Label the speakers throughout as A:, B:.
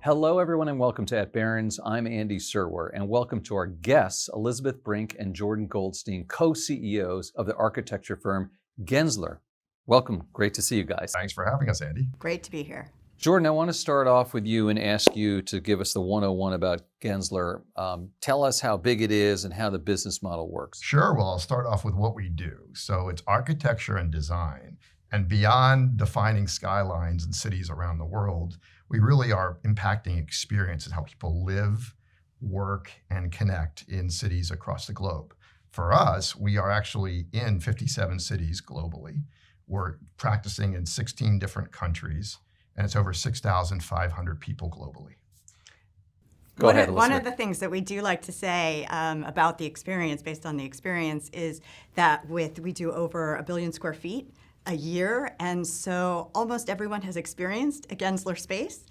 A: Hello, everyone, and welcome to At Barrons. I'm Andy Serwer, and welcome to our guests, Elizabeth Brink and Jordan Goldstein, co-CEOs of the architecture firm Gensler. Welcome. Great to see you guys.
B: Thanks for having us, Andy.
C: Great to be here.
A: Jordan, I want to start off with you and ask you to give us the 101 about Gensler. Tell us how big it is and how the business model works.
B: Sure. Well, I'll start off with what we do. So it's architecture and design. And beyond defining skylines and cities around the world, we really are impacting experiences, how people live, work, and connect in cities across the globe. For us, we are actually in 57 cities globally. We're practicing in 16 different countries, and it's over 6,500 people globally.
A: Go ahead,
C: One
A: Elizabeth.
C: of the things that we do like to say about the experience, based on the experience, is that we do over 1 billion square feet a year, and so almost everyone has experienced a Gensler space,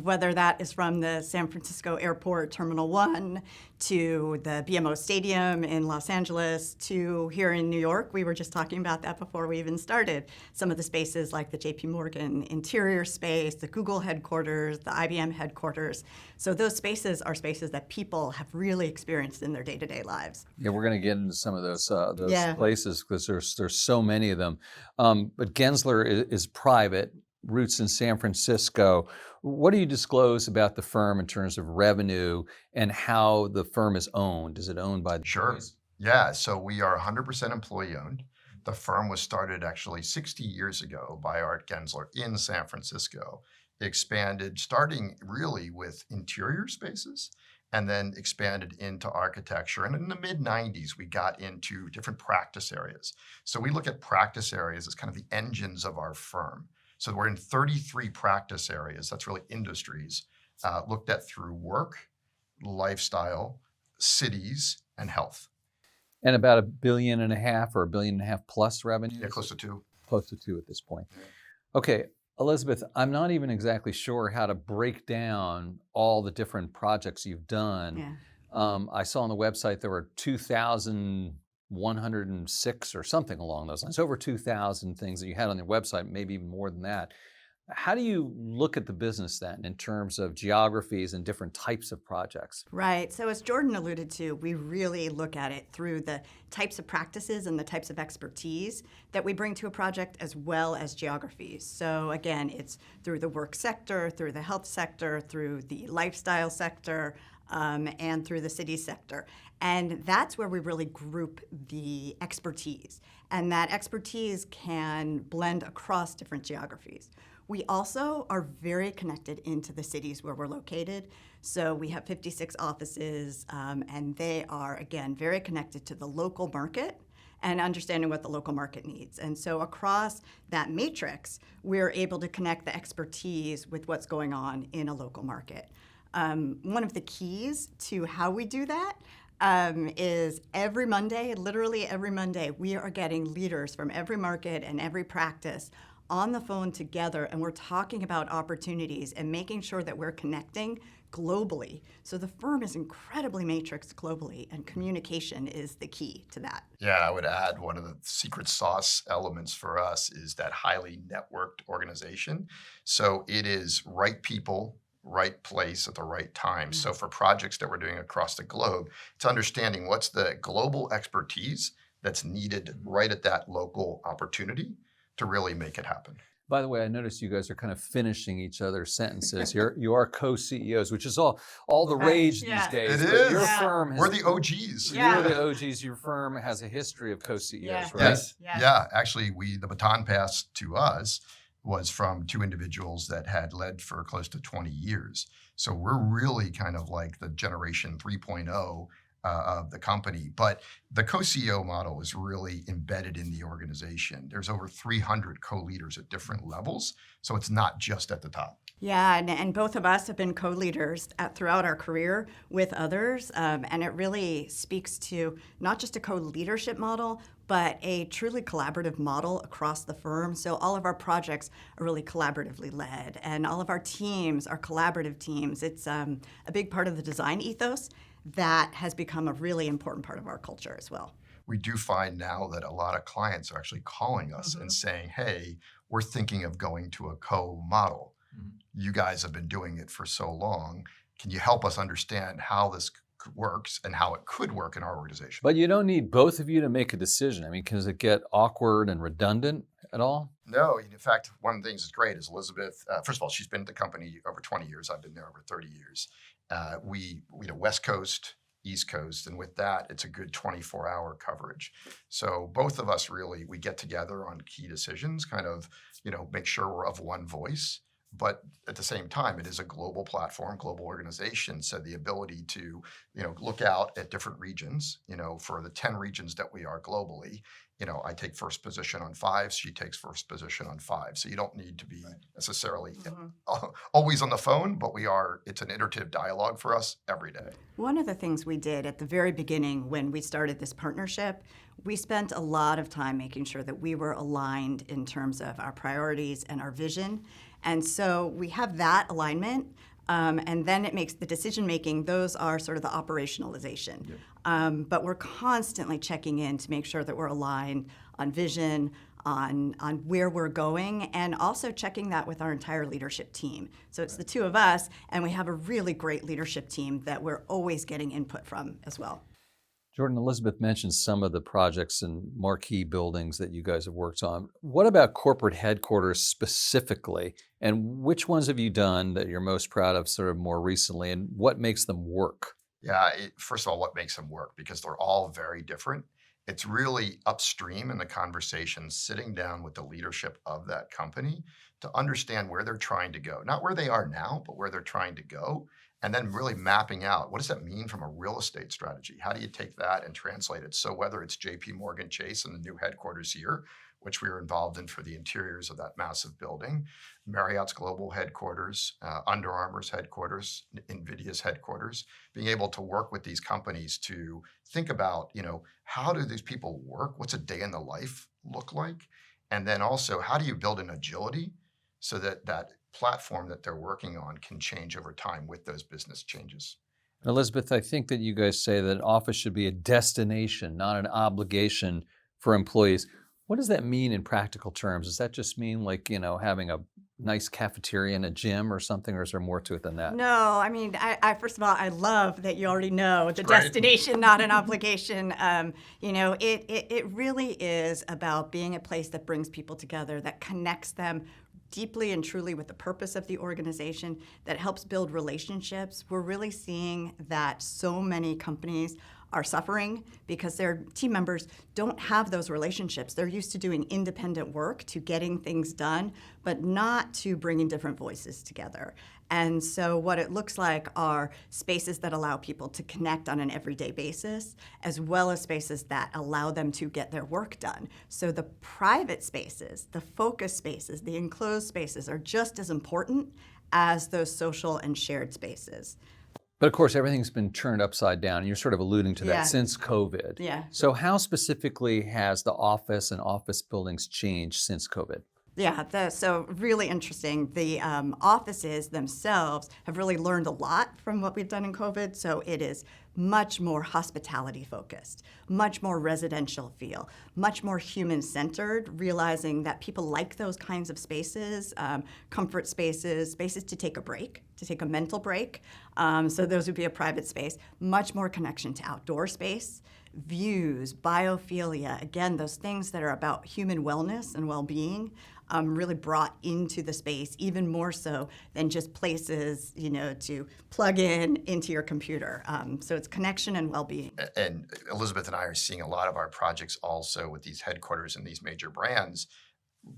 C: whether that is from the San Francisco Airport Terminal 1 to the BMO Stadium in Los Angeles to here in New York. We were just talking about that before we even started. Some of the spaces like the JP Morgan interior space, the Google headquarters, the IBM headquarters. So those spaces are spaces that people have really experienced in their day-to-day lives.
A: Yeah, we're going to get into some of those
C: Yeah.
A: places because there's so many of them. But Gensler is private, roots in San Francisco. What do you disclose about the firm in terms of revenue and how the firm is owned? Is it owned by the
B: Sure.
A: employees?
B: Yeah, so we are 100% employee owned. The firm was started actually 60 years ago by Art Gensler in San Francisco. It expanded, starting really with interior spaces, and then expanded into architecture. And in the mid-90s, we got into different practice areas. So we look at practice areas as kind of the engines of our firm. So we're in 33 practice areas, that's really industries, looked at through work, lifestyle, cities, and health.
A: And about $1.5 billion or $1.5 billion plus revenue?
B: Yeah, close to 2.
A: Close to 2 at this point. Okay, Elizabeth, I'm not even exactly sure how to break down all the different projects you've done.
C: Yeah.
A: I saw on the website there were 2,106 or something along those lines, over 2,000 things that you had on your website, maybe even more than that. How do you look at the business then in terms of geographies and different types of projects?
C: Right. So as Jordan alluded to, we really look at it through the types of practices and the types of expertise that we bring to a project, as well as geographies. So again, it's through the work sector, through the health sector, through the lifestyle sector, and through the city sector. And that's where we really group the expertise. And that expertise can blend across different geographies. We also are very connected into the cities where we're located. So we have 56 offices, and they are, again, very connected to the local market and understanding what the local market needs. And so across that matrix, we're able to connect the expertise with what's going on in a local market. One of the keys to how we do that is every Monday, literally every Monday, we are getting leaders from every market and every practice on the phone together, and we're talking about opportunities and making sure that we're connecting globally. So the firm is incredibly matrixed globally, and communication is the key to that.
B: Yeah, I would add one of the secret sauce elements for us is that highly networked organization. So it is right people, right place at the right time.
C: Mm-hmm.
B: So for projects that we're doing across the globe, it's understanding what's the global expertise that's needed right at that local opportunity to really make it happen.
A: By the way, I noticed you guys are kind of finishing each other's sentences. You are co-CEOs, which is all the rage
C: Yeah.
A: these days.
B: It
A: but
B: is.
A: Your
C: Yeah.
A: firm has,
B: We're the OGs.
C: Yeah.
A: You're the OGs. Your firm has a history of co-CEOs,
C: Yeah.
A: right?
B: Yes.
C: Yeah.
B: Yeah. Actually, the baton pass to us was from 2 individuals that had led for close to 20 years. So we're really kind of like the generation 3.0 of the company. But the co-CEO model is really embedded in the organization. There's over 300 co-leaders at different levels. So it's not just at the top.
C: Yeah, and both of us have been co-leaders throughout our career with others, and it really speaks to not just a co-leadership model, but a truly collaborative model across the firm. So all of our projects are really collaboratively led, and all of our teams are collaborative teams. It's a big part of the design ethos that has become a really important part of our culture as well.
B: We do find now that a lot of clients are actually calling us and saying, hey, we're thinking of going to a co-model. You guys have been doing it for so long. Can you help us understand how this works and how it could work in our organization?
A: But you don't need both of you to make a decision. I mean, does it get awkward and redundant at all?
B: No, in fact, one of the things that's great is Elizabeth. First of all, she's been at the company over 20 years. I've been there over 30 years. We West Coast, East Coast, and with that, it's a good 24-hour coverage. So both of us really, we get together on key decisions, kind of, make sure we're of one voice. But at the same time, it is a global platform, global organization. So the ability to, look out at different regions, for the 10 regions that we are globally, I take first position on 5, she takes first position on 5. So you don't need to be necessarily always on the phone, but it's an iterative dialogue for us every day.
C: One of the things we did at the very beginning when we started this partnership, we spent a lot of time making sure that we were aligned in terms of our priorities and our vision. And so we have that alignment, and then it makes the decision making, those are sort of the operationalization. Yep. But we're constantly checking in to make sure that we're aligned on vision, on where we're going, and also checking that with our entire leadership team. So it's the two of us, and we have a really great leadership team that we're always getting input from as well.
A: Jordan, Elizabeth mentioned some of the projects and marquee buildings that you guys have worked on. What about corporate headquarters specifically? And which ones have you done that you're most proud of sort of more recently, and what makes them work?
B: Yeah, first of all, what makes them work? Because they're all very different. It's really upstream in the conversation, sitting down with the leadership of that company to understand where they're trying to go. Not where they are now, but where they're trying to go. And then really mapping out, what does that mean from a real estate strategy? How do you take that and translate it? So whether it's JP Morgan Chase and the new headquarters here, which we were involved in for the interiors of that massive building, Marriott's global headquarters, Under Armour's headquarters, Nvidia's headquarters, being able to work with these companies to think about, how do these people work? What's a day in the life look like? And then also, how do you build an agility so that that platform that they're working on can change over time with those business changes?
A: Elizabeth, I think that you guys say that an office should be a destination, not an obligation for employees. What does that mean in practical terms? Does that just mean like, having a nice cafeteria and a gym or something, or is there more to it than that?
C: No, I mean, I first of all, I love that you already know the
B: Great.
C: destination, not an obligation. It really is about being a place that brings people together, that connects them deeply and truly with the purpose of the organization, that helps build relationships. We're really seeing that so many companies are suffering because their team members don't have those relationships. They're used to doing independent work, to getting things done, but not to bringing different voices together. And so what it looks like are spaces that allow people to connect on an everyday basis, as well as spaces that allow them to get their work done. So the private spaces, the focus spaces, the enclosed spaces are just as important as those social and shared spaces.
A: But of course, everything's been turned upside down, and you're sort of alluding to that
C: Yeah.
A: since COVID.
C: Yeah.
A: So how specifically has the office and office buildings changed since COVID?
C: Yeah, so really interesting. The offices themselves have really learned a lot from what we've done in COVID. So it is much more hospitality focused, much more residential feel, much more human centered, realizing that people like those kinds of spaces, comfort spaces, spaces to take a break, to take a mental break. So those would be a private space, much more connection to outdoor space, views, biophilia, again, those things that are about human wellness and well-being. Really brought into the space, even more so than just places, to plug into your computer. So it's connection and well-being.
B: And Elizabeth and I are seeing a lot of our projects also with these headquarters and these major brands,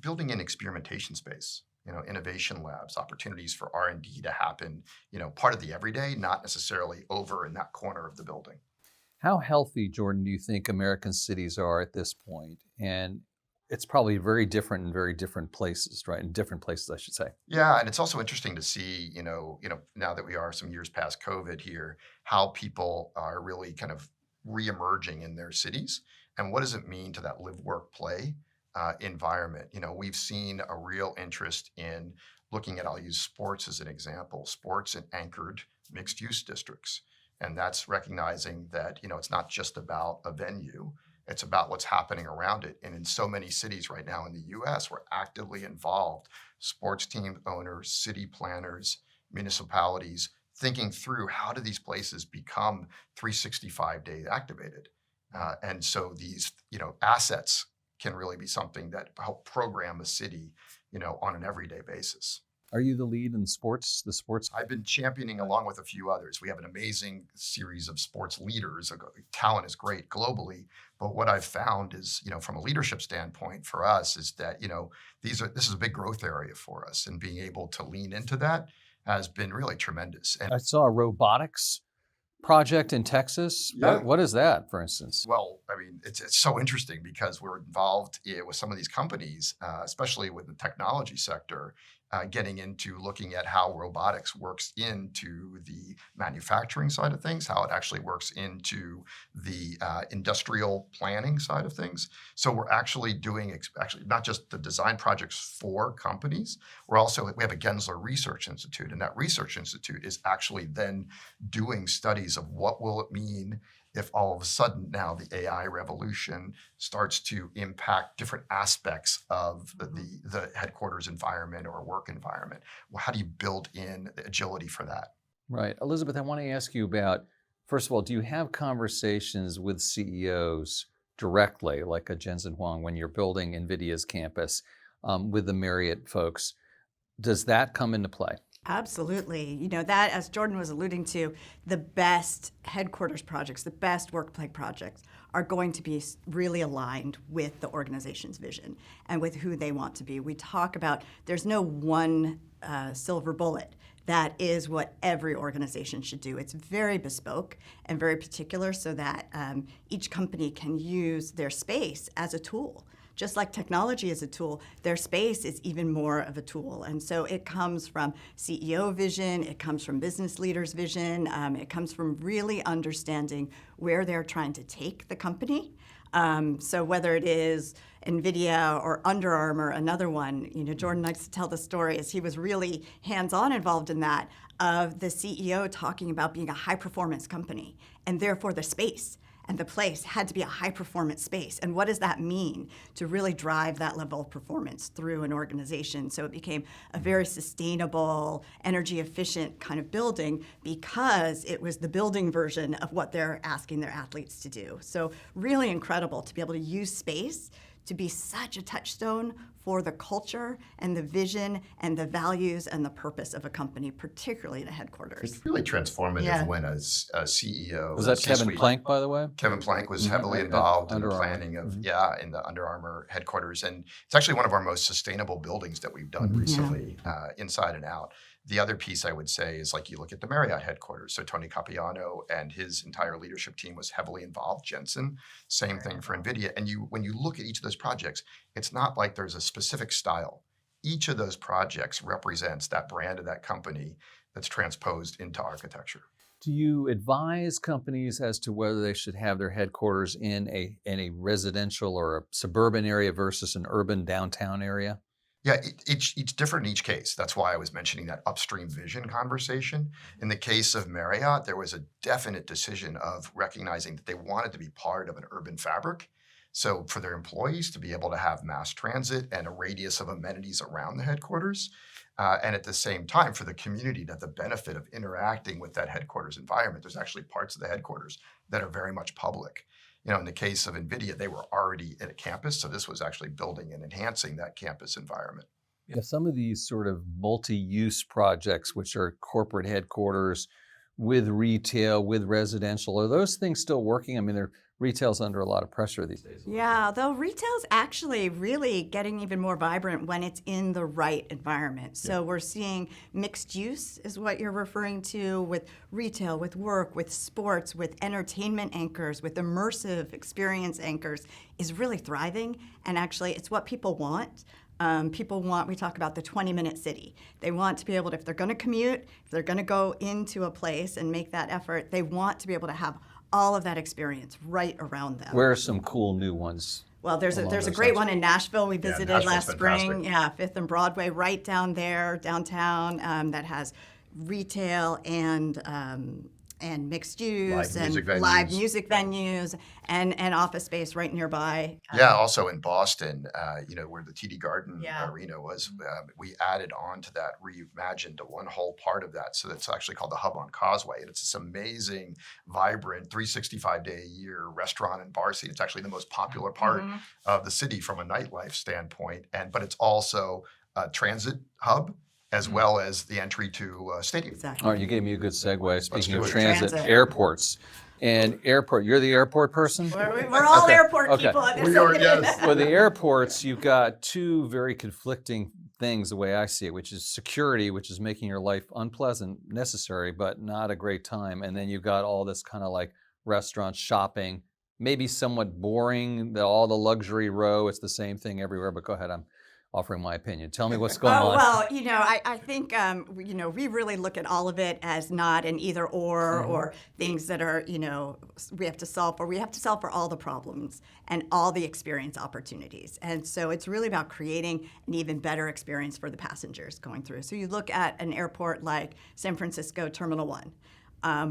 B: building in experimentation space, innovation labs, opportunities for R&D to happen, part of the everyday, not necessarily over in that corner of the building.
A: How healthy, Jordan, do you think American cities are at this point? And it's probably very different in very different places, right? In different places, I should say.
B: Yeah, and it's also interesting to see, now that we are some years past COVID here, how people are really kind of reemerging in their cities, and what does it mean to that live, work, play environment? We've seen a real interest in looking at, I'll use sports as an example, sports in anchored mixed-use districts, and that's recognizing that it's not just about a venue. It's about what's happening around it. And in so many cities right now in the US, we're actively involved, sports team owners, city planners, municipalities, thinking through how do these places become 365-day activated. And so these, assets can really be something that help program a city, on an everyday basis.
A: Are you the lead in sports, the sports?
B: I've been championing along with a few others. We have an amazing series of sports leaders. Talent is great globally, but what I've found is, from a leadership standpoint for us is that, this is a big growth area for us, and being able to lean into that has been really tremendous. And
A: I saw a robotics project in Texas.
B: Yeah.
A: What is that, for instance?
B: well, I mean, it's so interesting because we're involved with some of these companies, especially with the technology sector, getting into looking at how robotics works into the manufacturing side of things, how it actually works into the industrial planning side of things. So we're actually doing actually not just the design projects for companies. We have a Gensler Research Institute, and that Research Institute is actually then doing studies of what will it mean if all of a sudden now the AI revolution starts to impact different aspects of the headquarters environment or work environment. Well, how do you build in the agility for that?
A: Right. Elizabeth, I want to ask you about, first of all, do you have conversations with CEOs directly, like a Jensen Huang, when you're building NVIDIA's campus with the Marriott folks? Does that come into play?
C: Absolutely. That, as Jordan was alluding to, the best headquarters projects, the best workplace projects are going to be really aligned with the organization's vision and with who they want to be. We talk about there's no one silver bullet. That is what every organization should do. It's very bespoke and very particular so that each company can use their space as a tool. Just like technology is a tool, their space is even more of a tool. And so it comes from CEO vision, it comes from business leaders' vision, it comes from really understanding where they're trying to take the company. So whether it is Nvidia or Under Armour, another one, Jordan likes to tell the story as he was really hands-on involved in that, of the CEO talking about being a high-performance company, and therefore the space and the place had to be a high-performance space. And what does that mean to really drive that level of performance through an organization? So it became a very sustainable, energy-efficient kind of building because it was the building version of what they're asking their athletes to do. So really incredible to be able to use space to be such a touchstone for the culture and the vision and the values and the purpose of a company, particularly the headquarters.
B: It's really transformative when a CEO...
A: Was that Kevin Plank, by the way?
B: Kevin Plank was heavily involved in the planning of, in the Under Armour headquarters. And it's actually one of our most sustainable buildings that we've done recently, inside and out. The other piece I would say is, like, you look at the Marriott headquarters. So Tony Capiano and his entire leadership team was heavily involved. Jensen, same thing for NVIDIA. And when you look at each of those projects, it's not like there's a specific style. Each of those projects represents that brand of that company that's transposed into architecture.
A: Do you advise companies as to whether they should have their headquarters in a residential or a suburban area versus an urban downtown area?
B: Yeah, it's different in each case. That's why I was mentioning that upstream vision conversation. In the case of Marriott, there was a definite decision of recognizing that they wanted to be part of an urban fabric. So for their employees to be able to have mass transit and a radius of amenities around the headquarters, and at the same time for the community to have the benefit of interacting with that headquarters environment. There's actually parts of the headquarters that are very much public. In the case of NVIDIA, they were already at a campus, so this was actually building and enhancing that campus environment.
A: Yeah, some of these sort of multi-use projects, which are corporate headquarters with retail, with residential, are those things still working? I mean, retail's under a lot of pressure these days.
C: Yeah, though retail's actually really getting even more vibrant when it's in the right environment. So we're seeing mixed use is what you're referring to with retail, with work, with sports, with entertainment anchors, with immersive experience anchors is really thriving. And actually it's what people want. We talk about the 20-minute city. They want to be able to, if they're going to commute, if they're going to go into a place and make that effort, they want to be able to have all of that experience right around them.
A: Where are some cool new ones?
C: Well, there's a great one in Nashville we visited last spring.
B: Fantastic.
C: Yeah, 5th and Broadway, right down there, downtown, that has retail and and mixed use
B: Live music
C: and live
B: venues.
C: music venues and office space right nearby.
B: Yeah, also in Boston, where the TD Garden
C: Yeah.
B: Arena was, we added on to that, reimagined one whole part of that. So it's actually called the Hub on Causeway. And it's this amazing, vibrant, 365-day-a-year restaurant and bar scene. It's actually the most popular part of the city from a nightlife standpoint. But it's also a transit hub as well as the entry to stadium.
C: Exactly.
A: All right, you gave me a good segue. Speaking
B: do
A: of
B: it.
A: transit,
C: Transit.
A: airports. And airport, you're the airport person?
C: We're all airport
A: Okay.
C: people. At this
B: We are,
C: second.
B: yes.
A: Well, the airports, you've got two very conflicting things the way I see it, which is security, which is making your life unpleasant, necessary, but not a great time. And then you've got all this kind of like restaurants, shopping, maybe somewhat boring, all the luxury row. It's the same thing everywhere, but go ahead. I'm offering my opinion. Tell me what's going on.
C: Well, I think, we really look at all of it as not an either or things that are, we have to solve for. We have to solve for all the problems and all the experience opportunities. And so it's really about creating an even better experience for the passengers going through. So you look at an airport like San Francisco Terminal 1.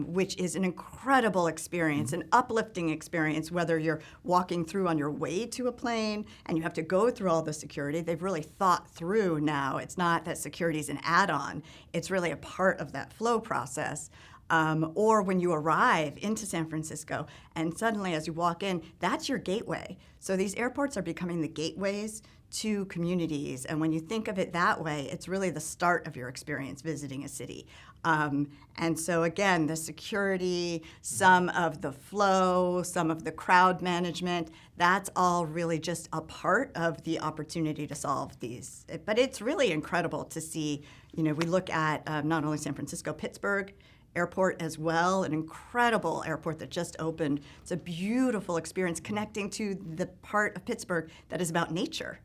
C: Which is an incredible experience, an uplifting experience, whether you're walking through on your way to a plane and you have to go through all the security. They've really thought through now. It's not that security is an add-on. It's really a part of that flow process. Or when you arrive into San Francisco and suddenly as you walk in, that's your gateway. So these airports are becoming the gateways to communities. And when you think of it that way, it's really the start of your experience visiting a city. And so again, the security, some of the flow, some of the crowd management, that's all really just a part of the opportunity to solve these. But it's really incredible to see, we look at not only San Francisco, Pittsburgh Airport as well, an incredible airport that just opened. It's a beautiful experience connecting to the part of Pittsburgh that is about nature.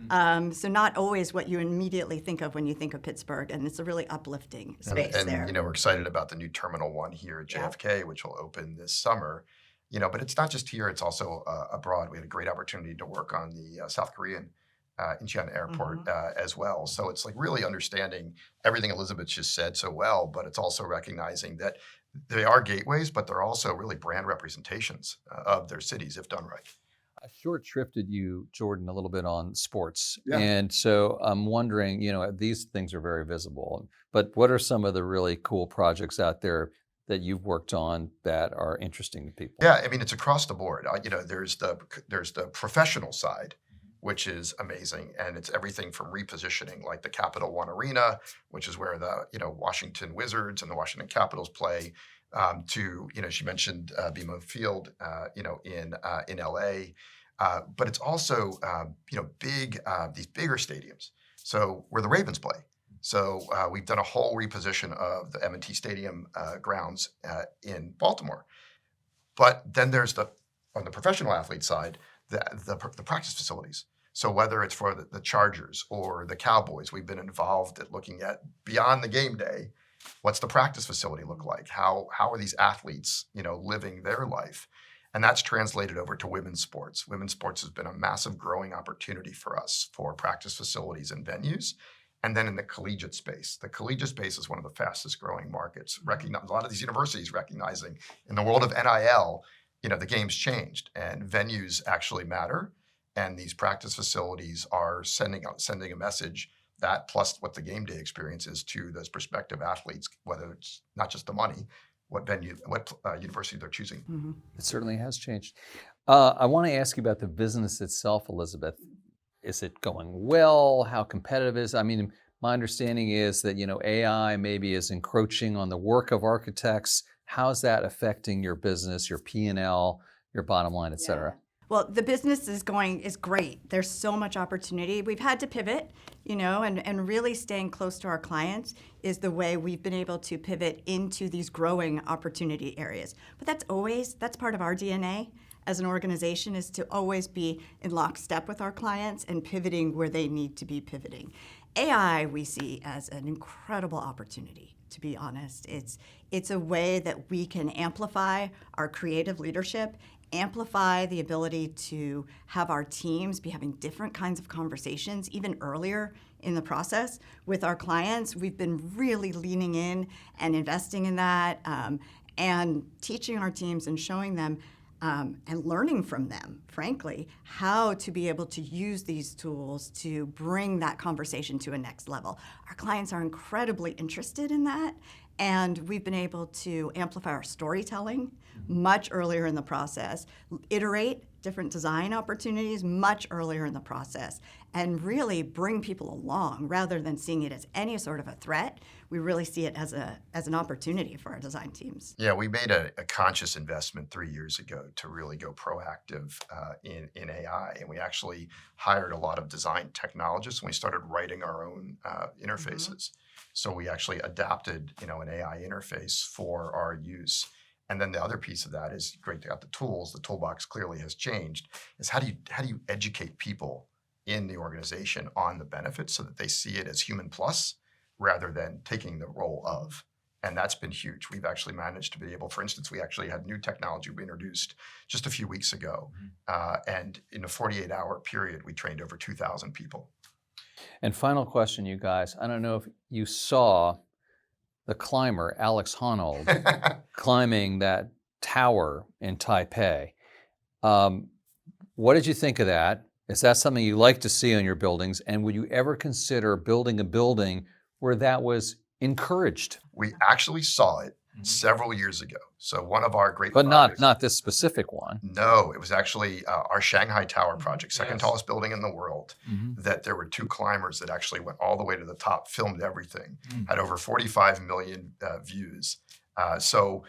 C: So not always what you immediately think of when you think of Pittsburgh, and it's a really uplifting space there.
B: And we're excited about the new Terminal 1 here at JFK, which will open this summer. But it's not just here; it's also abroad. We had a great opportunity to work on the South Korean Incheon Airport as well. So it's like really understanding everything Elizabeth just said so well, but it's also recognizing that they are gateways, but they're also really brand representations of their cities if done right.
A: I short-shrifted you, Jordan, a little bit on sports.
B: Yeah.
A: And so I'm wondering, these things are very visible, but what are some of the really cool projects out there that you've worked on that are interesting to people?
B: Yeah, I mean, it's across the board. There's the professional side, which is amazing. And it's everything from repositioning like the Capital One Arena, which is where the, Washington Wizards and the Washington Capitals play, to, she mentioned BMO Field, in LA. But it's also, these bigger stadiums. So where the Ravens play. So we've done a whole reposition of the M&T Stadium grounds in Baltimore. But then there's on the professional athlete side, the practice facilities. So whether it's for the Chargers or the Cowboys, we've been involved at looking at beyond the game day. What's the practice facility look like? How are these athletes, living their life? And that's translated over to women's sports. Women's sports has been a massive growing opportunity for us for practice facilities and venues. And then in the collegiate space. The collegiate space is one of the fastest growing markets. A lot of these universities recognizing in the world of NIL, the game's changed and venues actually matter. And these practice facilities are sending a message that plus what the game day experience is to those prospective athletes, whether it's not just the money, what university they're choosing.
A: It certainly has changed. I want to ask you about the business itself, Elizabeth. Is it going well? How competitive is it? I mean, my understanding is that, AI maybe is encroaching on the work of architects. How's that affecting your business, your P&L, your bottom line, et cetera?
C: Well, the business is great. There's so much opportunity. We've had to pivot, and really staying close to our clients is the way we've been able to pivot into these growing opportunity areas. But that's part of our DNA as an organization, is to always be in lockstep with our clients and pivoting where they need to be pivoting. AI we see as an incredible opportunity, to be honest. It's a way that we can amplify our creative leadership, amplify the ability to have our teams be having different kinds of conversations even earlier in the process with our clients. We've been really leaning in and investing in that. and teaching our teams and showing them and learning from them, frankly, how to be able to use these tools to bring that conversation to a next level. Our clients are incredibly interested in that, and we've been able to amplify our storytelling much earlier in the process, iterate different design opportunities much earlier in the process, and really bring people along rather than seeing it as any sort of a threat. We really see it as an opportunity for our design teams.
B: Yeah, we made a conscious investment 3 years ago to really go proactive in AI, and we actually hired a lot of design technologists, and we started writing our own interfaces. So we actually adapted, an AI interface for our use. And then the other piece of that is great to have the tools. The toolbox clearly has changed. Is how do you educate people in the organization on the benefits so that they see it as human plus rather than taking the role of. And that's been huge. We've actually managed to be able, for instance, we actually had new technology we introduced just a few weeks ago. And in a 48-hour period, we trained over 2,000 people.
A: And final question, you guys. I don't know if you saw the climber, Alex Honnold, climbing that tower in Taipei. What did you think of that? Is that something you like to see on your buildings? And would you ever consider building a building where that was encouraged?
B: We actually saw it several years ago. So one of our great
A: But
B: projects,
A: not this specific one.
B: No, it was actually our Shanghai Tower project, second tallest building in the world, that there were two climbers that actually went all the way to the top, filmed everything, had over 45 million views. So,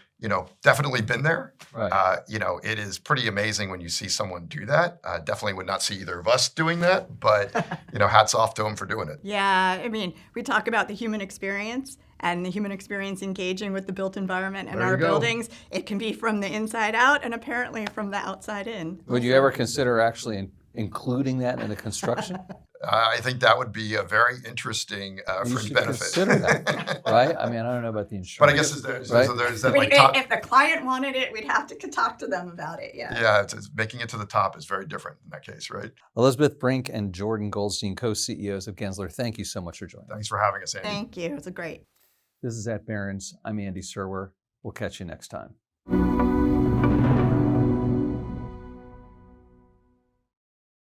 B: definitely been there.
A: Right.
B: It is pretty amazing when you see someone do that. Definitely would not see either of us doing that, but, hats off to them for doing it.
C: Yeah, I mean, we talk about the human experience and the human experience engaging with the built environment and our buildings. It can be from the inside out and apparently from the outside in.
A: Would you ever consider actually including that in the construction?
B: I think that would be a very interesting
A: You
B: fringe
A: should
B: benefit.
A: consider that, right? I mean, I don't know about the insurance.
B: But I guess there's that like
C: If the client wanted it, we'd have to talk to them about it, yeah.
B: Yeah, it's making it to the top is very different in that case, right?
A: Elizabeth Brink and Jordan Goldstein, co-CEOs of Gensler, thank you so much for joining us.
B: Thanks for having us, Andy.
C: Thank you. It was great.
A: This is at Barrons. I'm Andy Serwer. We'll catch you next time.